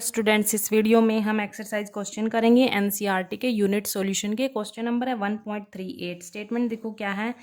Students, इस video में हम एक्सरसाइज क्वेश्चन करेंगे एनसीईआरटी के यूनिट सॉल्यूशन के। क्वेश्चन नंबर है 1.38। स्टेटमेंट देखो क्या है।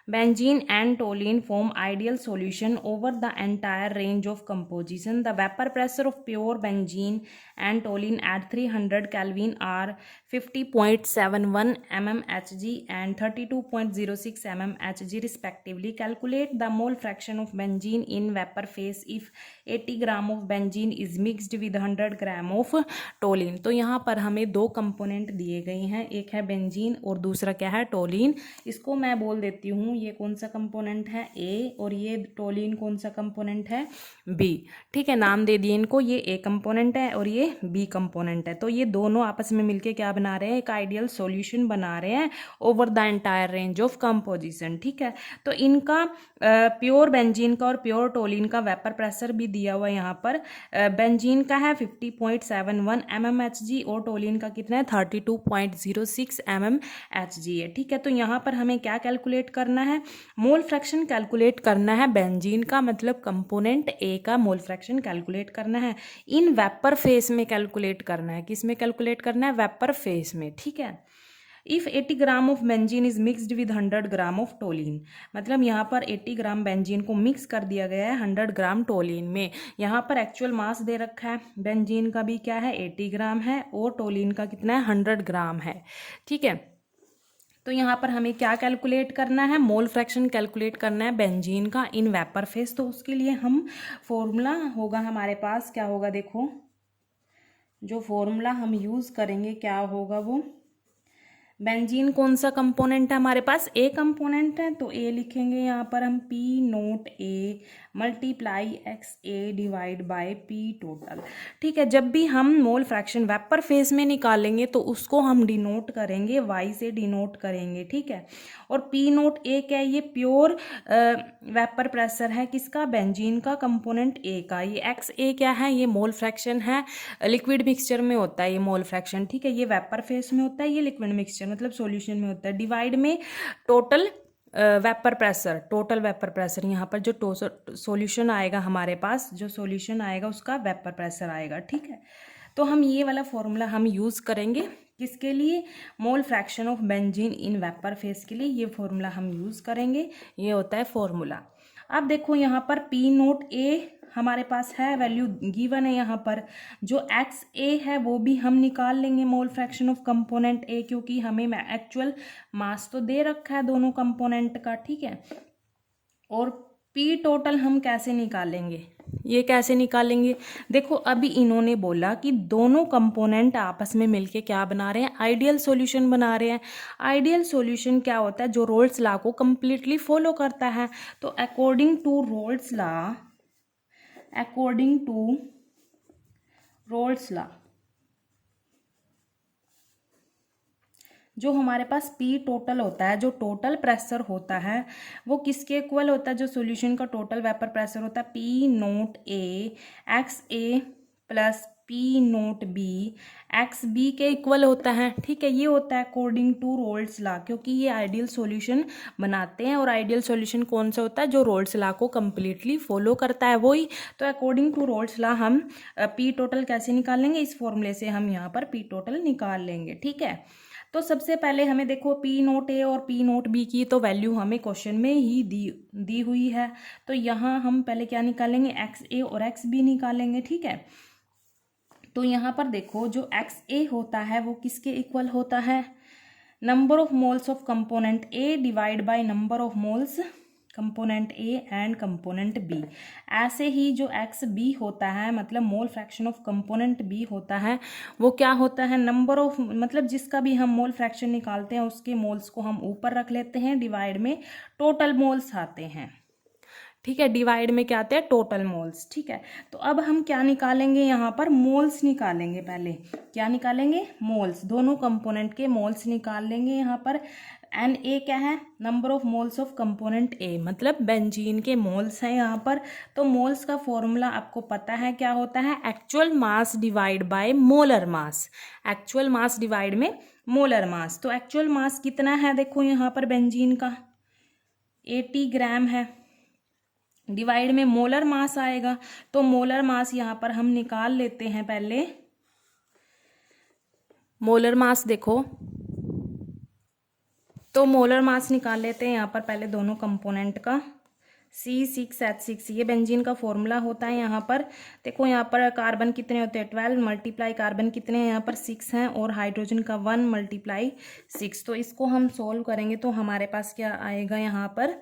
Benzene and toluene form ideal solution over the entire range of composition. The vapour pressure of pure benzene and toluene at 300 kelvin are 50.71 mmHg and 32.06 mmHg respectively. Calculate the mole fraction of benzene in vapor phase if 80 gram of benzene is mixed with 100 gram of toluene. तो यहाँ पर हमें दो component दिए गए हैं, एक है बेंजीन और दूसरा क्या है, टोलिन। इसको मैं बोल देती हूँ, ये कौन सा कंपोनेंट है, ए, और ये टोलिन कौन सा कंपोनेंट है, बी। ठीक है, नाम दे दिए इनको, ये ए कंपोनेंट है और ये बी कंपोनेंट है। तो ये दोनों आपस में मिलके क्या बना रहे हैं, एक आइडियल सॉल्यूशन बना रहे हैं over the entire range of composition. ठीक है, तो इनका प्योर बेंजीन का और प्योर टोलिन का वेपर प्रेशर भी दिया हुआ है यहाँ पर। बेंजीन का है 50.71 mmHg और टोलिन का कितना है 32.06 mmHg है। ठीक है, तो यहाँ पर हमें क्या कैलकुलेट करना है, मोल फ्रैक्शन कैलकुलेट करना है बेंजीन का, मतलब कंपोनेंट ए का मोल फ्रैक्शन कैलकुलेट करना है। इन वेपर फेस में कैलकुलेट करना है, किस में कैलकुलेट करना है, वेपर फेस में। ठीक है, if 80 gram of benzene is mixed with 100 gram of toluene, मतलब यहाँ पर 80 ग्राम बेंजीन को मिक्स कर दिया गया है 100 ग्राम टोलिन में। यहाँ पर एक्चुअल मास दे रखा है, बेंजीन का भी क्या है 80 ग्राम है और टोलिन का कितना है 100 ग्राम है। ठीक है, तो यहाँ पर हमें क्या कैलकुलेट करना है, मोल फ्रैक्शन कैलकुलेट करना है बेंजीन का इन वेपर फेस। तो उसके लिए हम फॉर्मूला होगा हमारे पास, क्या होगा देखो, जो फॉर्मूला हम यूज़ करेंगे क्या होगा वो, बेंजीन कौन सा कंपोनेंट है हमारे पास, ए कंपोनेंट है, तो ए लिखेंगे यहाँ पर हम P naught A multiply x A divide by P total. ठीक है, जब भी हम मोल फ्रैक्शन वेपर फेस में निकालेंगे तो उसको हम डिनोट करेंगे, वाई से डिनोट करेंगे। ठीक है, और पी नोट ए क्या है, ये प्योर वेपर प्रेशर है किसका, बेंजीन का, कंपोनेंट ए का। ये एक्स ए क्या है, ये मोल फ्रैक्शन है, लिक्विड मिक्सचर में होता है ये मोल फ्रैक्शन। ठीक है, ये वेपर फेस में होता है, ये लिक्विड मिक्सचर मतलब सॉल्यूशन में होता है। डिवाइड में total vapour pressure, total vapour pressure, यहाँ पर जो सॉल्यूशन आएगा हमारे पास, जो सॉल्यूशन आएगा उसका वेपर प्रेशर आएगा। ठीक है, तो हम ये वाला फॉर्मूला हम यूज़ करेंगे किसके लिए, मोल fraction of benzene in vapour face के लिए ये फॉर्मूला हम यूज़ करेंगे, ये होता है फॉर्मूला। अब देखो यहाँ पर पी नोट ए हमारे पास है, वैल्यू गिवन है यहाँ पर, जो एक्स ए है वो भी हम निकाल लेंगे, मोल फ्रैक्शन ऑफ कंपोनेंट ए, क्योंकि हमें एक्चुअल मास तो दे रखा है दोनों कंपोनेंट का। ठीक है, और पी टोटल हम कैसे निकालेंगे, ये कैसे निकालेंगे, देखो अभी इन्होंने बोला कि दोनों कंपोनेंट आपस में मिलके क्या बना रहे हैं, आइडियल सॉल्यूशन बना रहे हैं। आइडियल सॉल्यूशन क्या होता है, जो रोल्स लॉ को कंप्लीटली फॉलो करता है। तो according to Raoult's law, according to Raoult's law, जो हमारे पास पी टोटल होता है, जो टोटल प्रेशर होता है वो किसके इक्वल होता है, जो सॉल्यूशन का टोटल वेपर प्रेशर होता है P naught A X A plus P naught B X B के इक्वल होता है। ठीक है, ये होता है अकॉर्डिंग टू रोल्स लॉ, क्योंकि ये आइडियल सॉल्यूशन बनाते हैं और आइडियल सॉल्यूशन कौन सा होता है, जो रोल्स लॉ को कंप्लीटली फॉलो करता है वही। तो अकॉर्डिंग टू रोल्स लॉ हम पी टोटल कैसे निकालेंगे, इस फॉर्मूले से हम यहाँ पर पी टोटल निकाल लेंगे। ठीक है, तो सबसे पहले हमें देखो पी नोट ए और पी नोट बी की तो वैल्यू हमें क्वेश्चन में ही दी हुई है। तो यहाँ हम पहले क्या निकालेंगे, एक्स ए और एक्स बी निकालेंगे। ठीक है, तो यहाँ पर देखो जो एक्स ए होता है वो किसके इक्वल होता है, number of moles of component A divide by number of moles component A and component B. ऐसे ही जो एक्स बी होता है, मतलब mole fraction of component B होता है, वो क्या होता है, नंबर ऑफ, मतलब जिसका भी हम मोल फ्रैक्शन निकालते हैं उसके मोल्स को हम ऊपर रख लेते हैं, डिवाइड में टोटल मोल्स आते हैं। ठीक है, डिवाइड में क्या आते हैं, टोटल मोल्स। ठीक है, तो अब हम क्या निकालेंगे, यहाँ पर मोल्स निकालेंगे। पहले क्या निकालेंगे, मोल्स, दोनों कंपोनेंट के मोल्स निकाल लेंगे। यहाँ पर एन ए क्या है, number of moles of component ए, मतलब बेंजीन के मोल्स हैं यहाँ पर। तो मोल्स का फॉर्मूला आपको पता है क्या होता है, actual mass divide by molar mass, actual mass divide में मोलर मास। तो एक्चुअल मास कितना है, देखो यहाँ पर बेंजीन का 80 ग्राम है, डिवाइड में मोलर मास आएगा, तो मोलर मास यहाँ पर हम निकाल लेते हैं पहले। मोलर मास देखो, तो मोलर मास निकाल लेते हैं यहाँ पर पहले दोनों कंपोनेंट का। C6H6 ये बेंजीन का फॉर्मूला होता है। यहाँ पर देखो, यहाँ पर कार्बन कितने होते हैं 12 मल्टीप्लाई कार्बन कितने हैं यहाँ पर 6 हैं, और हाइड्रोजन का 1 मल्टीप्लाई 6। तो इसको हम सोल्व करेंगे तो हमारे पास क्या आएगा यहाँ पर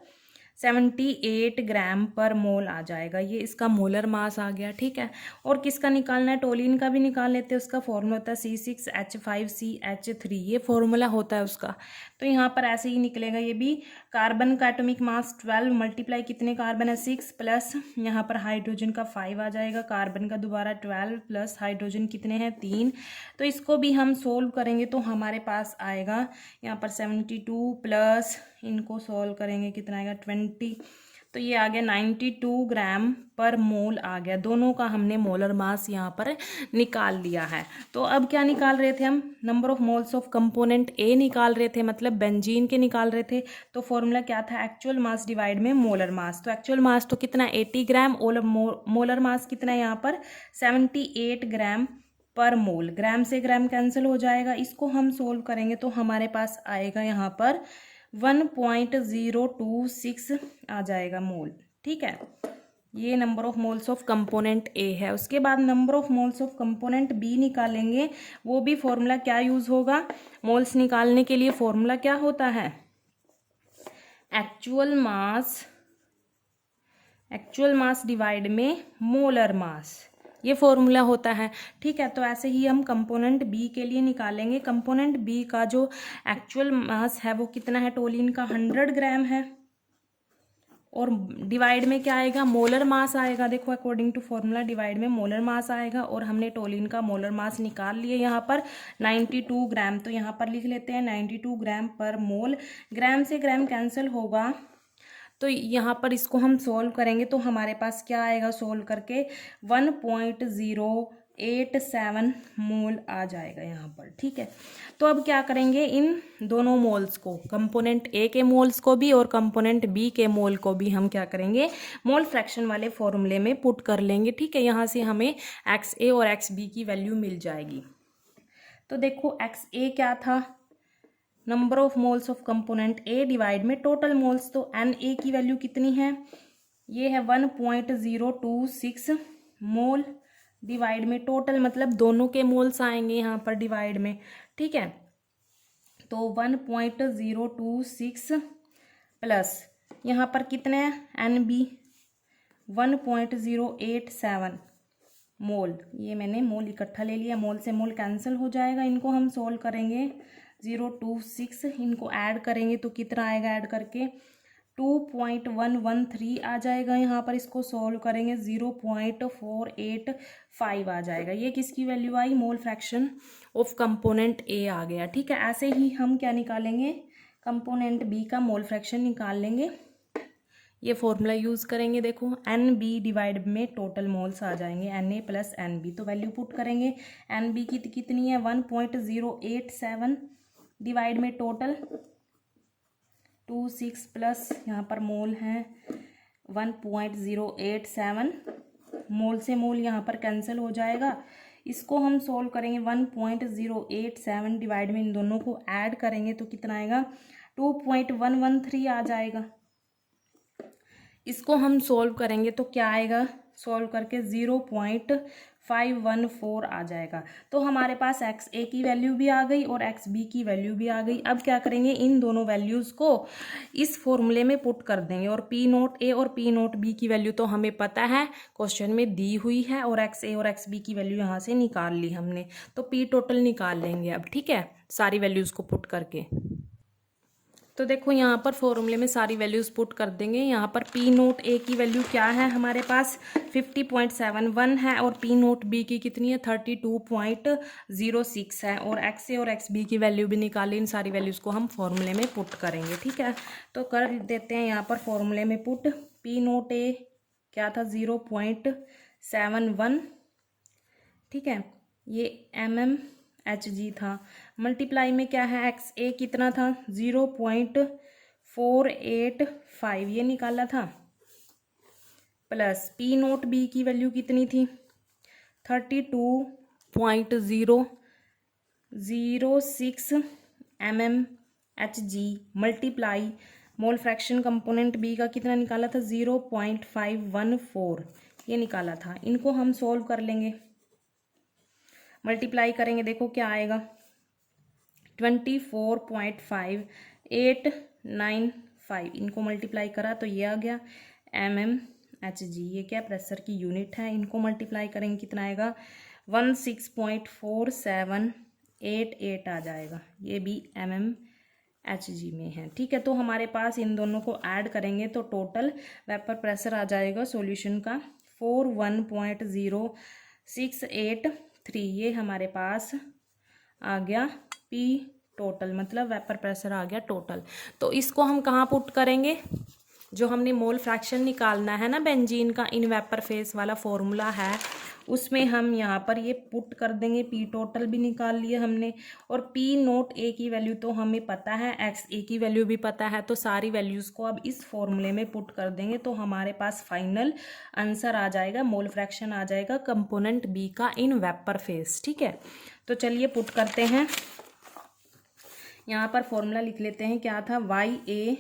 78 ग्राम पर मोल आ जाएगा। ये इसका मोलर मास आ गया, ठीक है। और किसका निकालना है, टोलिन का भी निकाल लेते हैं। उसका फॉर्मूला होता है C6H5CH3, ये फॉर्मूला होता है उसका। तो यहाँ पर ऐसे ही निकलेगा ये भी। कार्बन का एटॉमिक मास 12 मल्टीप्लाई कितने कार्बन है 6, प्लस यहाँ पर हाइड्रोजन का 5 आ जाएगा। कार्बन का दोबारा 12 प्लस हाइड्रोजन कितने हैं 3। तो इसको भी हम सोल्व करेंगे तो हमारे पास आएगा यहाँ पर 72 प्लस इनको सोल्व करेंगे कितना आएगा 20। तो ये आ गया 92 ग्राम पर मोल आ गया। दोनों का हमने मोलर मास यहाँ पर निकाल लिया है। तो अब क्या निकाल रहे थे हम, number of moles of component ए निकाल रहे थे, मतलब बेंजीन के निकाल रहे थे। तो फॉर्मूला क्या था, एक्चुअल मास डिवाइड में मोलर मास। तो एक्चुअल मास तो कितना 80 ग्राम, और मोलर मास कितना है यहाँ पर 78 ग्राम पर मोल। ग्राम से ग्राम कैंसिल हो जाएगा। इसको हम सोल्व करेंगे तो हमारे पास आएगा यहाँ पर 1.026 आ जाएगा मोल, ठीक है। ये number of moles of component A है। उसके बाद number of moles of component B निकालेंगे। वो भी फॉर्मूला क्या यूज होगा, मोल्स निकालने के लिए फॉर्मूला क्या होता है, एक्चुअल मास डिवाइड में मोलर मास, ये फॉर्मूला होता है, ठीक है। तो ऐसे ही हम कंपोनेंट बी के लिए निकालेंगे। कंपोनेंट बी का जो एक्चुअल मास है वो कितना है, टोलिन का 100 ग्राम है, और डिवाइड में क्या आएगा, मोलर मास आएगा। देखो अकॉर्डिंग टू फॉर्मूला डिवाइड में मोलर मास आएगा, और हमने टोलिन का मोलर मास निकाल लिए यहाँ पर 92 ग्राम। तो यहाँ पर लिख लेते हैं 92 ग्राम पर मोल। ग्राम से ग्राम कैंसिल होगा, तो यहाँ पर इसको हम सोल्व करेंगे तो हमारे पास क्या आएगा, सोल्व करके 1.087 मोल आ जाएगा यहाँ पर, ठीक है। तो अब क्या करेंगे, इन दोनों मोल्स को, कंपोनेंट ए के मोल्स को भी और कंपोनेंट बी के मोल को भी हम क्या करेंगे, मोल फ्रैक्शन वाले फॉर्मूले में पुट कर लेंगे, ठीक है। यहाँ से हमें एक्स ए और एक्स बी की वैल्यू मिल जाएगी। तो देखो एक्स ए क्या था, number of moles of component A divide में टोटल मोल्स। तो एन ए की वैल्यू कितनी है, ये है 1.026 मोल, डिवाइड में टोटल मतलब दोनों के मोल्स आएंगे यहाँ पर डिवाइड में, ठीक है। तो 1.026 प्लस यहाँ पर कितने हैं एन बी 1.087 मोल। ये मैंने मोल इकट्ठा ले लिया, मोल से मोल कैंसिल हो जाएगा। इनको हम सोल्व करेंगे 026, इनको ऐड करेंगे तो कितना आएगा, ऐड करके 2.113 आ जाएगा। यहाँ पर इसको सोल्व करेंगे 0.485 आ जाएगा। ये किसकी वैल्यू आई, mole fraction of component A आ गया, ठीक है। ऐसे ही हम क्या निकालेंगे, कंपोनेंट बी का मोल फ्रैक्शन निकाल लेंगे। ये फॉर्मूला यूज करेंगे, देखो एन बी डिवाइड में टोटल मोल्स आ जाएंगे N A plus N B. तो वैल्यू पुट करेंगे, एन बी की कितनी है 1.087 डिवाइड में टोटल 26 प्लस यहाँ पर मोल है 1.087, मोल से मोल यहाँ पर कैंसिल हो जाएगा। इसको हम सोल्व करेंगे 1.087 डिवाइड में इन दोनों को ऐड करेंगे तो कितना आएगा 2.113 आ जाएगा। इसको हम सोल्व करेंगे तो क्या आएगा, सोल्व करके 0.514 आ जाएगा। तो हमारे पास एक्स ए की वैल्यू भी आ गई और एक्स बी की वैल्यू भी आ गई। अब क्या करेंगे, इन दोनों वैल्यूज़ को इस फॉर्मूले में पुट कर देंगे, और पी नोट ए और पी नोट बी की वैल्यू तो हमें पता है, क्वेश्चन में दी हुई है, और एक्स ए और एक्स बी की वैल्यू यहाँ से निकाल ली हमने। तो पी टोटल निकाल लेंगे अब, ठीक है, सारी वैल्यूज़ को पुट करके। तो देखो यहाँ पर फॉर्मूले में सारी वैल्यूज़ पुट कर देंगे। यहाँ पर पी नोट ए की वैल्यू क्या है, हमारे पास 50.71 है, और पी नोट बी की कितनी है 32.06 है, और एक्स ए और एक्स बी की वैल्यू भी निकाली। इन सारी वैल्यूज़ को हम फॉर्मूले में पुट करेंगे, ठीक है। तो कर देते हैं यहाँ पर फॉर्मूले में पुट। पी नोट ए क्या था 0.71, ठीक है, ये एच जी था। मल्टीप्लाई में क्या है, एक्स ए कितना था 0.485, ये निकाला था। प्लस पी नोट बी की वैल्यू कितनी थी 32.006 mmHg multiply mole fraction component B का कितना निकाला था 0.514 ये निकाला था। इनको हम सॉल्व कर लेंगे, मल्टीप्लाई करेंगे, देखो क्या आएगा 24.5895। इनको मल्टीप्लाई करा तो ये आ गया mmHg, ये क्या प्रेशर की यूनिट है। इनको मल्टीप्लाई करेंगे कितना आएगा 16.4788 आ जाएगा, ये भी mmHg में है। ठीक है, तो हमारे पास इन दोनों को ऐड करेंगे तो टोटल वेपर प्रेशर आ जाएगा सॉल्यूशन का 41.0683। ये हमारे पास आ गया पी टोटल, मतलब वेपर प्रेशर आ गया टोटल। तो इसको हम कहाँ पुट करेंगे, जो हमने मोल फ्रैक्शन निकालना है ना बेंजीन का, इन वेपर फेस वाला फॉर्मूला है उसमें हम यहाँ पर ये पुट कर देंगे। पी टोटल भी निकाल लिया हमने, और पी नोट ए की वैल्यू तो हमें पता है, एक्स ए की वैल्यू भी पता है, तो सारी वैल्यूज़ को अब इस फॉर्मूले में पुट कर देंगे तो हमारे पास फाइनल आंसर आ जाएगा, मोल फ्रैक्शन आ जाएगा कंपोनेंट बी का इन वेपर फेस। ठीक है, तो चलिए पुट करते हैं। यहाँ पर फॉर्मूला लिख लेते हैं, क्या था Y A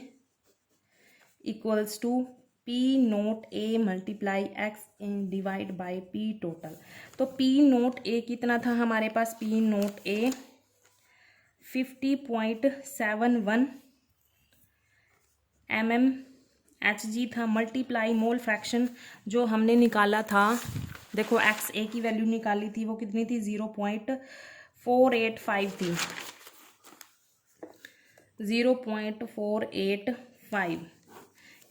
equals to P naught A multiply X इन डिवाइड बाई पी टोटल। तो पी नोट ए कितना था हमारे पास, पी नोट ए 50.71 mmHg था, मल्टीप्लाई मोल फ्रैक्शन जो हमने निकाला था, देखो एक्स ए की वैल्यू निकाली थी वो कितनी थी 0.485 थी, 0.485।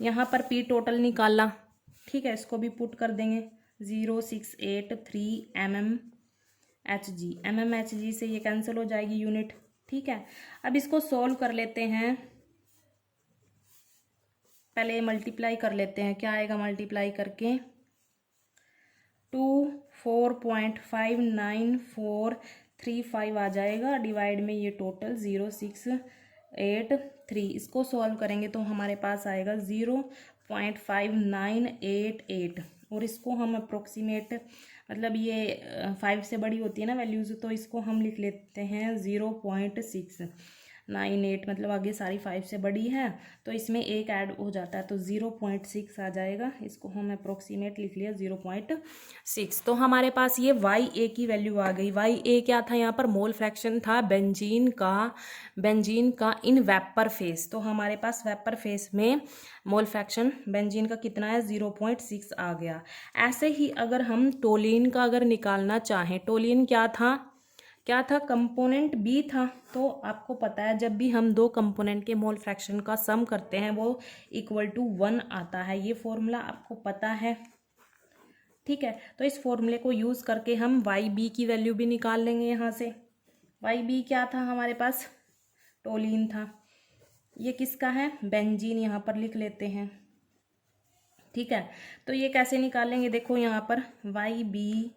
यहाँ पर पी टोटल निकाला, ठीक है, इसको भी पुट कर देंगे 0683 mmHg। mmHg से ये कैंसिल हो जाएगी यूनिट। ठीक है, अब इसको सॉल्व कर लेते हैं, पहले मल्टीप्लाई कर लेते हैं, क्या आएगा मल्टीप्लाई करके 24.59435 आ जाएगा, डिवाइड में ये टोटल 0683। इसको सॉल्व करेंगे तो हमारे पास आएगा 0.5988, और इसको हम अप्रोक्सीमेट, मतलब ये 5 से बड़ी होती है ना वैल्यूज़, तो इसको हम लिख लेते हैं 0.698, मतलब आगे सारी 5 से बड़ी है तो इसमें एक ऐड हो जाता है तो 0.6 आ जाएगा। इसको हम अप्रोक्सीमेट लिख लिया 0.6। तो हमारे पास ये वाई ए की वैल्यू आ गई। वाई ए क्या था यहाँ पर, मोल फ्रैक्शन था बेंजीन का इन वेपर फेस। तो हमारे पास वेपर फेस में मोल फ्रैक्शन बेंजीन का कितना है 0.6 आ गया। ऐसे ही अगर हम टोलिन का अगर निकालना चाहें, टोलिन क्या था कंपोनेंट बी था। तो आपको पता है जब भी हम दो कंपोनेंट के मोल फ्रैक्शन का सम करते हैं वो इक्वल टू 1 आता है, ये फॉर्मूला आपको पता है। ठीक है, तो इस फॉर्मूले को यूज़ करके हम वाई बी की वैल्यू भी निकाल लेंगे। यहाँ से वाई बी क्या था हमारे पास, टोलिन था, ये किसका है बेंजीन, यहाँ पर लिख लेते हैं। ठीक है, तो ये कैसे निकालेंगे, देखो यहाँ पर वाई बी,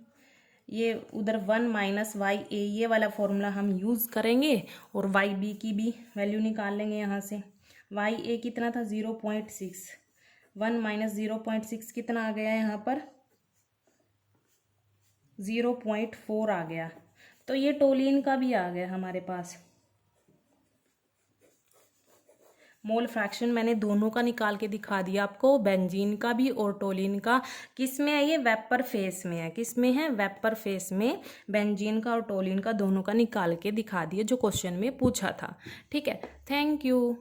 ये उधर 1 माइनस वाई ए, ये वाला फॉर्मूला हम यूज़ करेंगे, और वाई बी की भी वैल्यू निकाल लेंगे यहाँ से। वाई ए कितना था 0.6, 1 माइनस 0.6 कितना आ गया यहाँ पर 0.4 आ गया। तो ये टोलिन का भी आ गया हमारे पास। मोल फ्रैक्शन मैंने दोनों का निकाल के दिखा दिया आपको, बेंजीन का भी और टोलिन का। किस में है ये, वेपर फेस में है। किस में है, वेपर फेस में बेंजीन का और टोलिन का दोनों का निकाल के दिखा दिया जो क्वेश्चन में पूछा था। ठीक है, थैंक यू।